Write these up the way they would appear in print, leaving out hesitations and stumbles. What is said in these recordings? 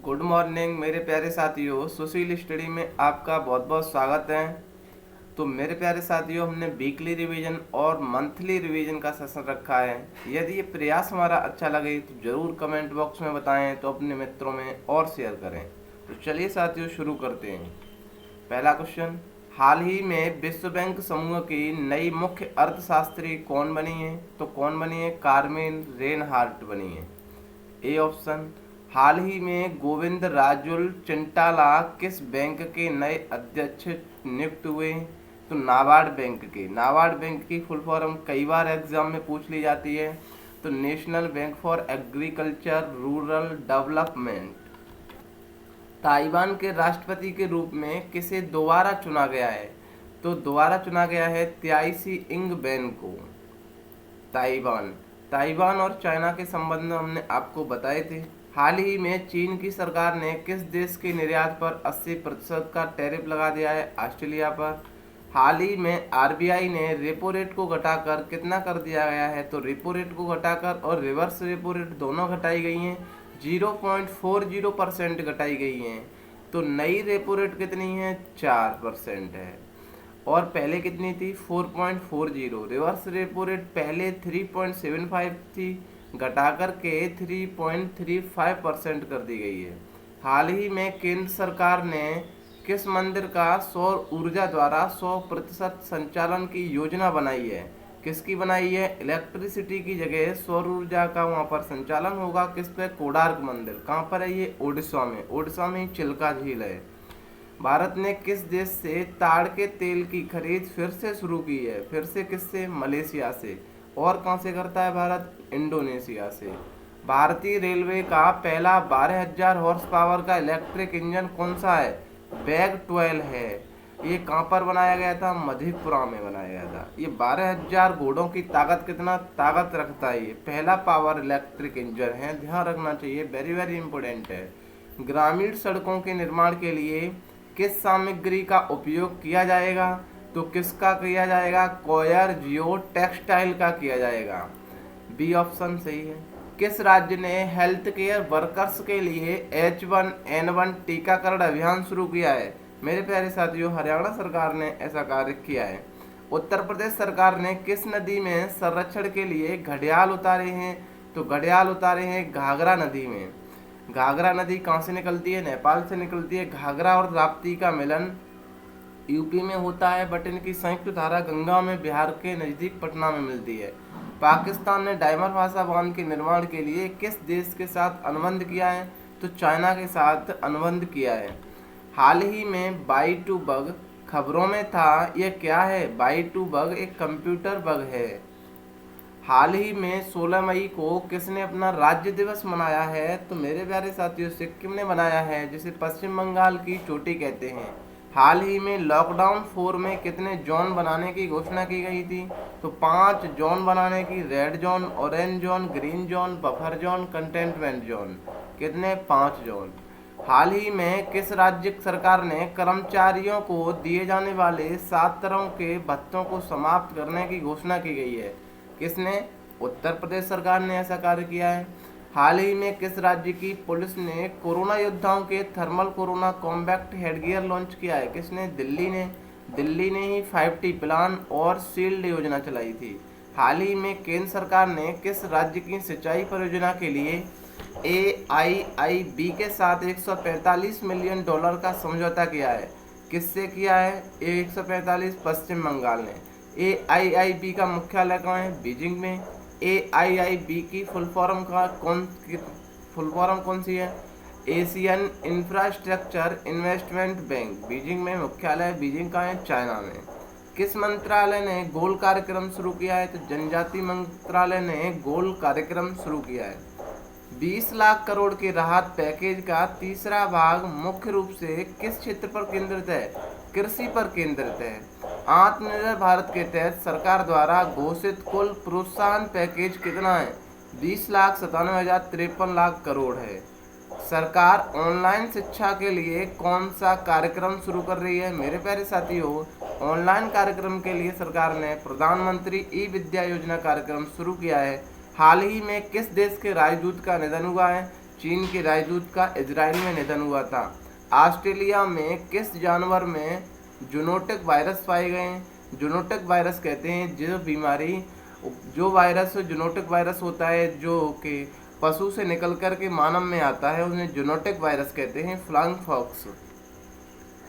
Good morning मेरे प्यारे साथियों। सुशील स्टडी में आपका बहुत बहुत स्वागत है। तो मेरे प्यारे साथियों, हमने वीकली रिवीजन और मंथली रिवीजन का सेशन रखा है। यदि ये प्रयास हमारा अच्छा लगे तो ज़रूर कमेंट बॉक्स में बताएं, तो अपने मित्रों में और शेयर करें। तो चलिए साथियों, शुरू करते हैं। पहला क्वेश्चन, हाल ही में विश्व बैंक समूह की नई मुख्य अर्थशास्त्री कौन बनी है? तो कौन बनी है? कार्मेन रेनहार्ट बनी है। ए ऑप्शन, हाल ही में गोविंद राजुल चिंटाला किस बैंक के नए अध्यक्ष नियुक्त हुए? तो नाबार्ड बैंक के। नाबार्ड बैंक की फुल फॉर्म कई बार एग्जाम में पूछ ली जाती है। तो national bank for agriculture rural development. Taiwan के राष्ट्रपति के रूप में किसे दोबारा चुना गया है? तो दोबारा चुना गया है त्याई इंग बेन को। ताइवान ताइवान और चाइना के संबंध हमने आपको बताए थे। हाल ही में चीन की सरकार ने किस देश के निर्यात पर 80% का टैरिफ लगा दिया है? ऑस्ट्रेलिया पर। हाल ही में आरबीआई ने रेपो रेट को घटाकर कितना कर दिया गया है? तो रेपो रेट को घटाकर और रिवर्स रेपो रेट दोनों घटाई गई हैं। 0.40% घटाई गई हैं। तो नई रेपो रेट कितनी है? 4% है। और पहले कितनी थी? 4.40। रिवर्स रेपो रेट पहले 3.75 थी, घटाकर के 3.35% कर दी गई है। हाल ही में केंद्र सरकार ने किस मंदिर का सौर ऊर्जा द्वारा 100% संचालन की योजना बनाई है? किसकी बनाई है? इलेक्ट्रिसिटी की जगह सौर ऊर्जा का वहाँ पर संचालन होगा। किस पे? कोणार्क मंदिर। कहाँ पर है ये? उड़ीसा में। उड़ीसा में चिल्का झील है। भारत ने किस देश से ताड़ के तेल की खरीद फिर से शुरू की है? फिर से किससे? मलेशिया से। और कहाँ से करता है भारत? इंडोनेशिया से। भारतीय रेलवे का पहला 12,000 हॉर्स पावर का इलेक्ट्रिक इंजन कौन सा है? बैग 12 है। ये कहाँ पर बनाया गया था? मधेपुरा में बनाया गया था। ये 12,000 घोड़ों की ताकत कितना ताकत रखता है? ये पहला पावर इलेक्ट्रिक इंजन है, ध्यान रखना चाहिए, वेरी वेरी इंपॉर्टेंट है। ग्रामीण सड़कों के निर्माण के लिए किस सामग्री का उपयोग किया जाएगा? तो किसका किया जाएगा? कॉयर जियो टेक्सटाइल का किया जाएगा। बी ऑप्शन सही है। किस राज्य ने हेल्थ केयर वर्कर्स के लिए H1N1 टीकाकरण अभियान शुरू किया है? मेरे प्यारे साथियों, हरियाणा सरकार ने ऐसा कार्य किया है। उत्तर प्रदेश सरकार ने किस नदी में संरक्षण के लिए घड़ियाल उतारे हैं? तो घड़ियाल उतारे हैं घाघरा नदी में। घाघरा नदी कहाँ से निकलती है? नेपाल से निकलती है। घाघरा और राप्ती का मिलन यूपी में होता है, बट इनकी संयुक्त धारा गंगा में बिहार के नज़दीक पटना में मिलती है। पाकिस्तान ने डायमर भाषा बांध के निर्माण के लिए किस देश के साथ अनुबंध किया है? तो चाइना के साथ अनुबंध किया है। हाल ही में बाई2 बग खबरों में था, यह क्या है? बाई2 बग एक कंप्यूटर बग है। हाल ही में 16 मई को किसने अपना राज्य दिवस मनाया है? तो मेरे प्यारे साथियों, सिक्किम ने मनाया है, जिसे पश्चिम बंगाल की चोटी कहते हैं। हाल ही में लॉकडाउन 4 में कितने जोन बनाने की घोषणा की गई थी? तो 5 जोन बनाने की। Red zone, orange zone, green zone, buffer zone, containment zone. कितने? 5 जोन। हाल ही में किस राज्य सरकार ने कर्मचारियों को दिए जाने वाले 7 तरह के भत्तों को समाप्त करने की घोषणा की गई है? किसने? उत्तर प्रदेश सरकार ने ऐसा कार्य किया है। हाल ही में किस राज्य की पुलिस ने कोरोना योद्धाओं के thermal corona combat headgear launch किया है? किसने? दिल्ली ने। दिल्ली ने ही 5T प्लान और शील्ड योजना चलाई थी। हाल ही में केंद्र सरकार ने किस राज्य की सिंचाई परियोजना के लिए AIIB के साथ $145 मिलियन का समझौता किया है? किससे किया है? 145 पश्चिम बंगाल ने। AIIB का मुख्यालय कहाँ है? बीजिंग में। AIIB की फुल फॉर्म कौन सी है? Asian infrastructure investment bank. Beijing में मुख्यालय। बीजिंग का है? चाइना में। किस मंत्रालय ने गोल कार्यक्रम शुरू किया है? तो जनजाति मंत्रालय ने गोल कार्यक्रम शुरू किया है। 20 लाख करोड़ के राहत पैकेज का तीसरा भाग मुख्य रूप से किस क्षेत्र पर केंद्रित है? कृषि पर केंद्रित है। आत्मनिर्भर भारत के तहत सरकार द्वारा घोषित कुल प्रोत्साहन पैकेज कितना है? 20,97,53 करोड़ है। सरकार ऑनलाइन शिक्षा के लिए कौन सा कार्यक्रम शुरू कर रही है? मेरे प्यारे साथियों, ऑनलाइन कार्यक्रम के लिए सरकार ने प्रधानमंत्री ई विद्या योजना कार्यक्रम शुरू किया है। हाल ही में किस देश के राजदूत का निधन हुआ है? चीन के राजदूत का इजराइल में निधन हुआ था। ऑस्ट्रेलिया में किस जानवर में जूनोटिक वायरस पाए गए हैं? जूनोटिक वायरस कहते हैं जो बीमारी, जो वायरस जूनोटिक वायरस होता है जो कि पशु से निकल कर के मानव में आता है, उन्हें जूनोटिक वायरस कहते हैं, फ्लाइंग फॉक्स।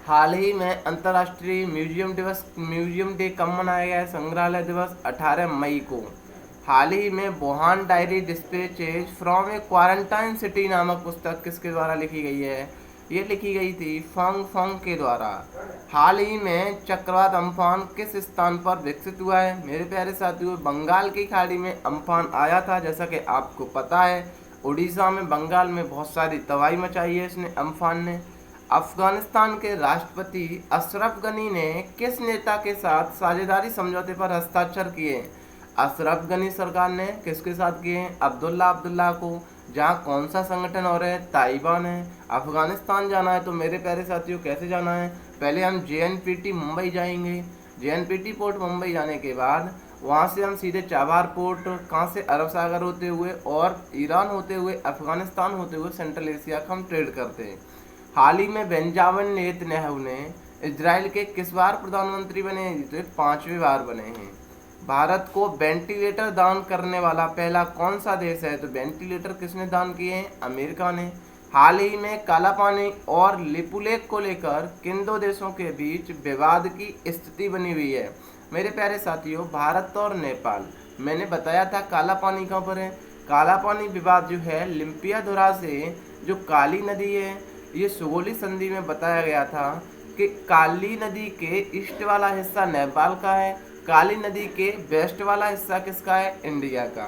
हाल ही में अंतर्राष्ट्रीय म्यूजियम डे कब मनाया गया है? संग्रहालय दिवस 18 मई को। हाल ही में Wuhan diary dispatches from a quarantine city नामक पुस्तक किसके द्वारा लिखी गई है? ये लिखी गई थी फंग फंग के द्वारा। हाल ही में चक्रवात अम्फान किस स्थान पर विकसित हुआ है? मेरे प्यारे साथियों, बंगाल की खाड़ी में अम्फान आया था, जैसा कि आपको पता है। उड़ीसा में, बंगाल में बहुत सारी तबाही मचाई है इसने, अम्फान ने। अफगानिस्तान के राष्ट्रपति अशरफ गनी ने किस नेता के साथ साझेदारी समझौते पर हस्ताक्षर किए? अशरफ गनी सरकार ने किसके साथ किए हैं? अब्दुल्ला को। जहाँ कौन सा संगठन हो रहा है? तालिबान है। अफगानिस्तान जाना है तो मेरे प्यारे साथियों कैसे जाना है? पहले हम JNPT मुंबई जाएंगे। JNPT पोर्ट मुंबई जाने के बाद वहाँ से हम सीधे चाबार पोर्ट, कहाँ से अरब सागर होते हुए और ईरान होते हुए, अफगानिस्तान होते हुए सेंट्रल एशिया का हम ट्रेड करते हैं। हाल ही में बेंजामिन नेतन्याहू ने इजराइल के किस बार प्रधानमंत्री बने हैं? तो 5वीं बार बने हैं। भारत को वेंटिलेटर दान करने वाला पहला कौन सा देश है? तो वेंटिलेटर किसने दान किए हैं? अमेरिका ने। हाल ही में काला पानी और लिपुलेख को लेकर किन दो देशों के बीच विवाद की स्थिति बनी हुई है? मेरे प्यारे साथियों, भारत और नेपाल। मैंने बताया था काला पानी कहाँ पर है। काला पानी विवाद जो है लिम्पियाधुरा से जो काली नदी है, ये सुगोली संधि में बताया गया था कि काली नदी के ईस्ट वाला हिस्सा नेपाल का है, काली नदी के वेस्ट वाला हिस्सा किसका है? इंडिया का।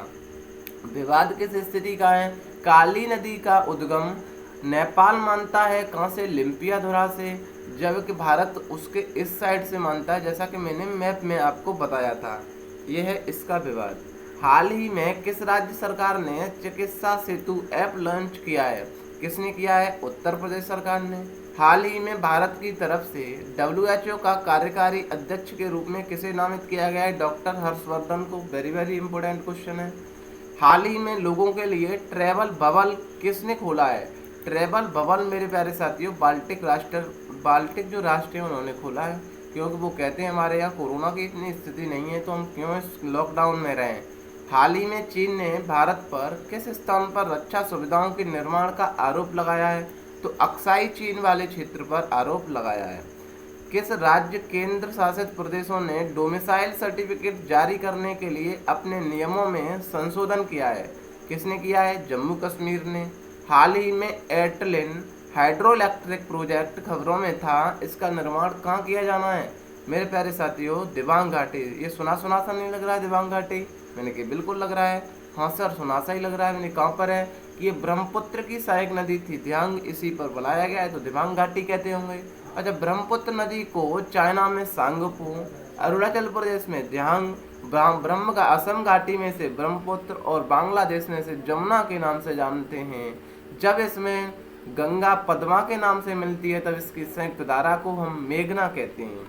विवाद किस स्थिति का है? काली नदी का उद्गम नेपाल मानता है, कहाँ से? लिम्पियाधुरा से, जबकि भारत उसके इस साइड से मानता है, जैसा कि मैंने मैप में आपको बताया था। यह है इसका विवाद। हाल ही में किस राज्य सरकार ने चिकित्सा सेतु ऐप लॉन्च किया है? किसने किया है? उत्तर प्रदेश सरकार ने। हाल ही में भारत की तरफ से WHO का कार्यकारी अध्यक्ष के रूप में किसे नामित किया गया है? डॉक्टर हर्षवर्धन को। वेरी इंपॉर्टेंट क्वेश्चन है। हाल ही में लोगों के लिए ट्रैवल बबल किसने खोला है? ट्रैवल बबल मेरे प्यारे साथियों बाल्टिक जो राष्ट्र है उन्होंने खोला है, क्योंकि वो कहते हैं हमारे यहाँ कोरोना की इतनी स्थिति नहीं है तो हम क्यों इस लॉकडाउन में रहें। हाल ही में चीन ने भारत पर किस स्थान पर रक्षा सुविधाओं के निर्माण का आरोप लगाया है? तो अक्साई चीन वाले क्षेत्र पर आरोप लगाया है। किस राज्य केंद्र शासित प्रदेशों ने डोमिसाइल सर्टिफिकेट जारी करने के लिए अपने नियमों में संशोधन किया है? किसने किया है? जम्मू कश्मीर ने। हाल ही में एटलिन हाइड्रो इलेक्ट्रिक प्रोजेक्ट खबरों में था, इसका निर्माण कहाँ किया जाना है? मेरे प्यारे साथियों, दिबांग घाटी। ये सुना सा नहीं लग रहा है दिबांग घाटी? मैंने कि बिल्कुल लग रहा है। हाँ सर, सुना सा ही लग रहा है। मैंने कहाँ पर है कि ये ब्रह्मपुत्र की सहायक नदी थी, ध्यांग इसी पर बनाया गया है, तो दिबांग घाटी कहते होंगे। अच्छा, ब्रह्मपुत्र नदी को चाइना में सांगपू, अरुणाचल प्रदेश में ध्यांग, ब्रह्म का असम घाटी में से ब्रह्मपुत्र और बांग्लादेश में से जमुना के नाम से जानते हैं। जब इसमें गंगा पद्मा के नाम से मिलती है तब इसकी संयुक्त धारा को हम मेघना कहते हैं।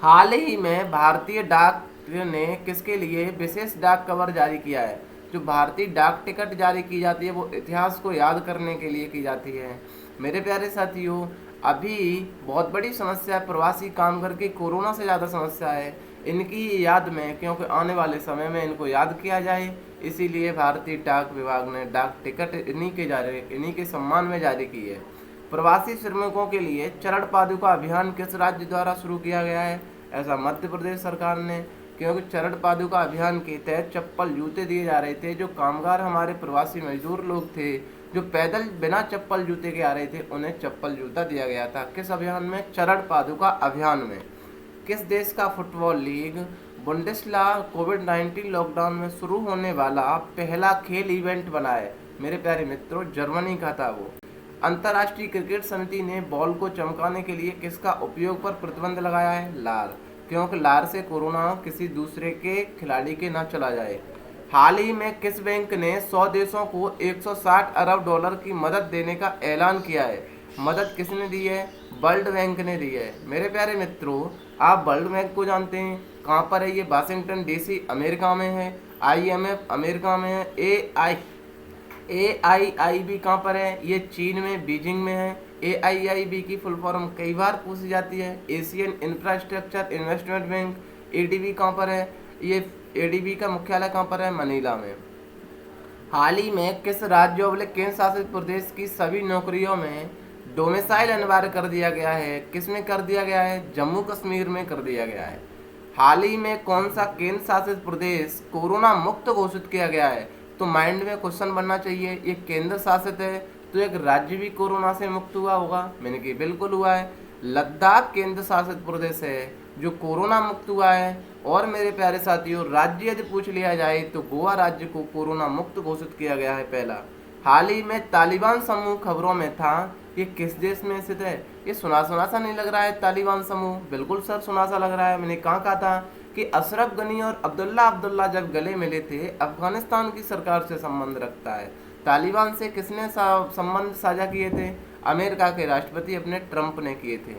हाल ही में भारतीय डाक ने किसके लिए विशेष डाक कवर जारी किया है? जो भारतीय डाक टिकट जारी की जाती है वो इतिहास को याद करने के लिए की जाती है। मेरे प्यारे साथियों, अभी बहुत बड़ी समस्या प्रवासी कामगार की कोरोना से ज़्यादा समस्या है इनकी याद में, क्योंकि आने वाले समय में इनको याद किया जाए, इसीलिए भारतीय डाक विभाग ने डाक टिकट इन्हीं के सम्मान में जारी की है। प्रवासी श्रमिकों के लिए चरण पादुका अभियान किस राज्य द्वारा शुरू किया गया है? ऐसा मध्य प्रदेश सरकार ने, क्योंकि चरण पादुका अभियान के तहत चप्पल जूते दिए जा रहे थे। जो कामगार हमारे प्रवासी मजदूर लोग थे जो पैदल बिना चप्पल जूते के आ रहे थे, उन्हें चप्पल जूता दिया गया था। किस अभियान में? चरण पादुका अभियान में। किस देश का फुटबॉल लीग बुंडेसला कोविड-19 लॉकडाउन में शुरू होने वाला पहला खेल इवेंट बना है? मेरे प्यारे मित्रों, जर्मनी का था वो। अंतर्राष्ट्रीय क्रिकेट समिति ने बॉल को चमकाने के लिए किसका उपयोग पर प्रतिबंध लगाया है? लार, क्योंकि लार से कोरोना किसी दूसरे के खिलाड़ी के ना चला जाए। हाल ही में किस बैंक ने 100 देशों को 160 अरब डॉलर की मदद देने का ऐलान किया है? मदद किसने दी है? वर्ल्ड बैंक ने दी है। मेरे प्यारे मित्रों, आप वर्ल्ड बैंक को जानते हैं, कहाँ पर है ये? वाशिंगटन DC अमेरिका में है। IMF अमेरिका में है। AIIB कहाँ पर है? ये चीन में बीजिंग में है। AIIB की फुल फॉर्म कई बार पूछी जाती है, Asian infrastructure investment bank. ADB कहाँ पर है? ये ADB का मुख्यालय कहाँ पर है? मनीला में। हाल ही में किस राज्य और केंद्र शासित प्रदेश की सभी नौकरियों में डोमिसाइल अनिवार्य कर दिया गया है? किस में कर दिया गया है? जम्मू कश्मीर में कर दिया गया है। हाल ही में कौन सा केंद्र शासित प्रदेश कोरोना मुक्त घोषित किया गया है? तो माइंड में क्वेश्चन बनना चाहिए, ये केंद्र शासित है तो एक राज्य भी कोरोना से मुक्त हुआ होगा? मैंने कि बिल्कुल हुआ है। लद्दाख केंद्र शासित प्रदेश है जो कोरोना मुक्त हुआ है। और मेरे प्यारे साथियों, राज्य यदि पूछ लिया जाए तो गोवा राज्य को कोरोना मुक्त घोषित किया गया है पहला। हाल ही में तालिबान समूह खबरों में था, ये किस देश में स्थित है? ये सुना सुना सा नहीं लग रहा है तालिबान समूह? बिल्कुल सर सुना सा लग रहा है। मैंने कहाँ कहा था कि अशरफ गनी और अब्दुल्ला जब गले मिले थे, अफगानिस्तान की सरकार से संबंध रखता है। तालिबान से किसने संबंध साझा किए थे? अमेरिका के राष्ट्रपति अपने ट्रंप ने किए थे।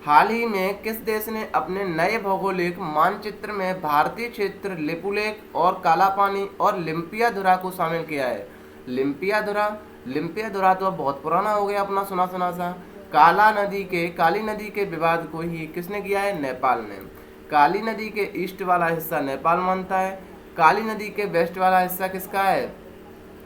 हाल ही में किस देश ने अपने नए भौगोलिक मानचित्र में भारतीय क्षेत्र लिपुलेख और काला पानी और लिम्पियाधुरा को शामिल किया है? लिम्पियाधुरा तो अब बहुत पुराना हो गया अपना सुना सुना सा। काली नदी के विवाद को ही किसने किया है? नेपाल ने। काली नदी के ईस्ट वाला हिस्सा नेपाल मानता है, काली नदी के वेस्ट वाला हिस्सा किसका है?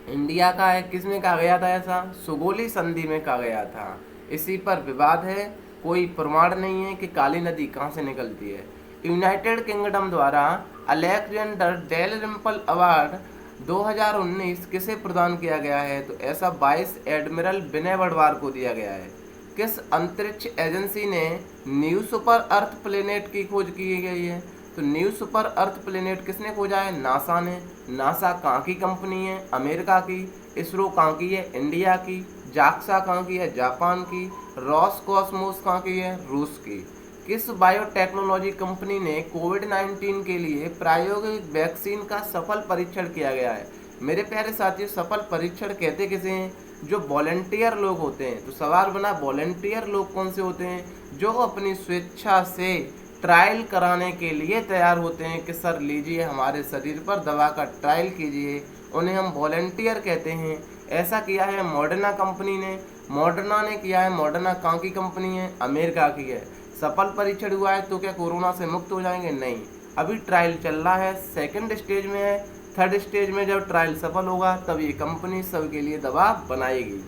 इंडिया का है। किसमें कहा गया था ऐसा? सुगोली संधि में कहा गया था। इसी पर विवाद है, कोई प्रमाण नहीं है कि काली नदी कहाँ से निकलती है। यूनाइटेड किंगडम द्वारा अलेक्जेंडर डेलरिम्पल अवार्ड 2019 किसे प्रदान किया गया है? तो ऐसा वाइस एडमिरल विनय वडवार को दिया गया है। किस अंतरिक्ष एजेंसी ने न्यू सुपर अर्थ प्लेनेट की खोज की गई है? तो न्यू सुपर अर्थ प्लेनेट किसने खोजा है? नासा ने। नासा कहाँ की कंपनी है? अमेरिका की। इसरो कहाँ की है? इंडिया की। जाक्सा कहाँ की है? जापान की। रॉसकॉस्मोस कहाँ की है? रूस की। किस बायोटेक्नोलॉजी कंपनी ने कोविड-19 के लिए प्रायोगिक वैक्सीन का सफल परीक्षण किया गया है? मेरे प्यारे साथियों, सफल परीक्षण कहते किसे हैं? जो वॉलंटियर लोग होते हैं। तो सवाल बना, वॉलंटियर लोग कौन से होते हैं? जो अपनी स्वेच्छा से ट्रायल कराने के लिए तैयार होते हैं कि सर लीजिए हमारे शरीर पर दवा का ट्रायल कीजिए, उन्हें हम वॉलंटियर कहते हैं। ऐसा किया है मॉडर्ना कंपनी ने। मॉडर्ना ने किया है। मॉडर्ना कहाँ की कंपनी है? अमेरिका की है। सफल परीक्षण हुआ है तो क्या कोरोना से मुक्त हो जाएंगे? नहीं, अभी ट्रायल चल रहा है, सेकंड स्टेज में है। थर्ड स्टेज में जब ट्रायल सफल होगा तब ये कंपनी सबके लिए दवा बनाएगी।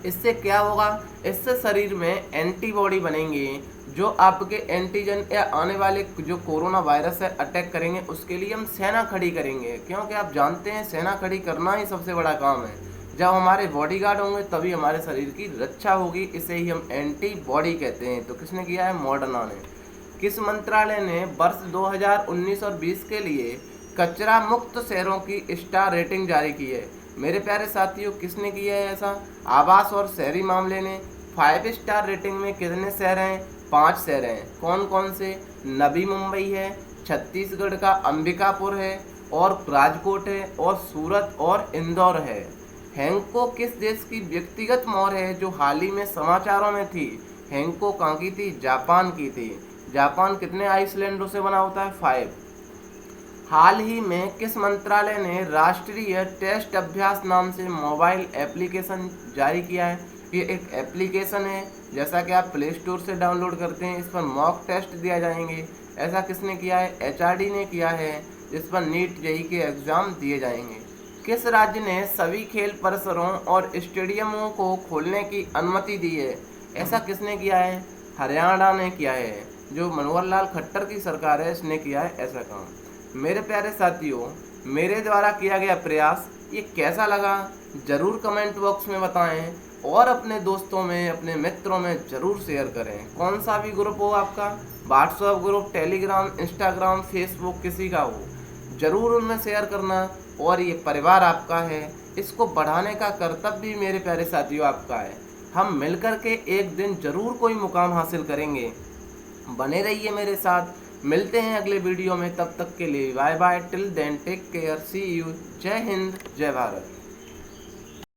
इससे क्या होगा? इससे शरीर में एंटीबॉडी बनेंगे जो आपके एंटीजन या आने वाले जो कोरोना वायरस है अटैक करेंगे, उसके लिए हम सेना खड़ी करेंगे। क्योंकि आप जानते हैं सेना खड़ी करना ही सबसे बड़ा काम है। जब हमारे बॉडीगार्ड होंगे तभी हमारे शरीर की रक्षा होगी, इसे ही हम एंटीबॉडी कहते हैं। तो किसने किया है? मॉडर्ना ने। किस मंत्रालय ने वर्ष 2019 और 20 के लिए कचरा मुक्त शहरों की स्टार रेटिंग जारी की है? मेरे प्यारे साथियों, किसने किया है ऐसा? आवास और शहरी मामले ने। 5 स्टार रेटिंग में कितने शहर हैं? 5 शहर हैं। कौन कौन से? नवी मुंबई है, छत्तीसगढ़ का अंबिकापुर है, और राजकोट है, और सूरत और इंदौर है। हेंको किस देश की व्यक्तिगत मोहर है जो हाल ही में समाचारों में थी? हेंको कहाँ की थी? जापान की थी। जापान कितने आइसलैंडों से बना होता है? 5। हाल ही में किस मंत्रालय ने राष्ट्रीय टेस्ट अभ्यास नाम से मोबाइल एप्लीकेशन जारी किया है? ये एक एप्लीकेशन है, जैसा कि आप प्ले स्टोर से डाउनलोड करते हैं। इस पर मॉक टेस्ट दिया जाएंगे। ऐसा किसने किया है? HRD ने किया है, जिस पर नीट जेईई के एग्ज़ाम दिए जाएंगे। किस राज्य ने सभी खेल परिसरों और स्टेडियमों को खोलने की अनुमति दी है? ऐसा किसने किया है? हरियाणा ने किया है। जो मनोहर लाल खट्टर की सरकार है, इसने किया है ऐसा काम। मेरे प्यारे साथियों, मेरे द्वारा किया गया प्रयास ये कैसा लगा ज़रूर कमेंट बॉक्स में बताएं, और अपने दोस्तों में, अपने मित्रों में ज़रूर शेयर करें। कौन सा भी ग्रुप हो आपका, WhatsApp group, Telegram, Instagram, Facebook, किसी का हो, ज़रूर उनमें शेयर करना। और ये परिवार आपका है, इसको बढ़ाने का कर्तव्य भी मेरे प्यारे साथियों आपका है। हम मिलकर के एक दिन ज़रूर कोई मुकाम हासिल करेंगे। बने रहिए मेरे साथ। मिलते हैं अगले वीडियो में, तब तक के लिए bye bye. Till then take care, see you. जय हिंद, जय भारत।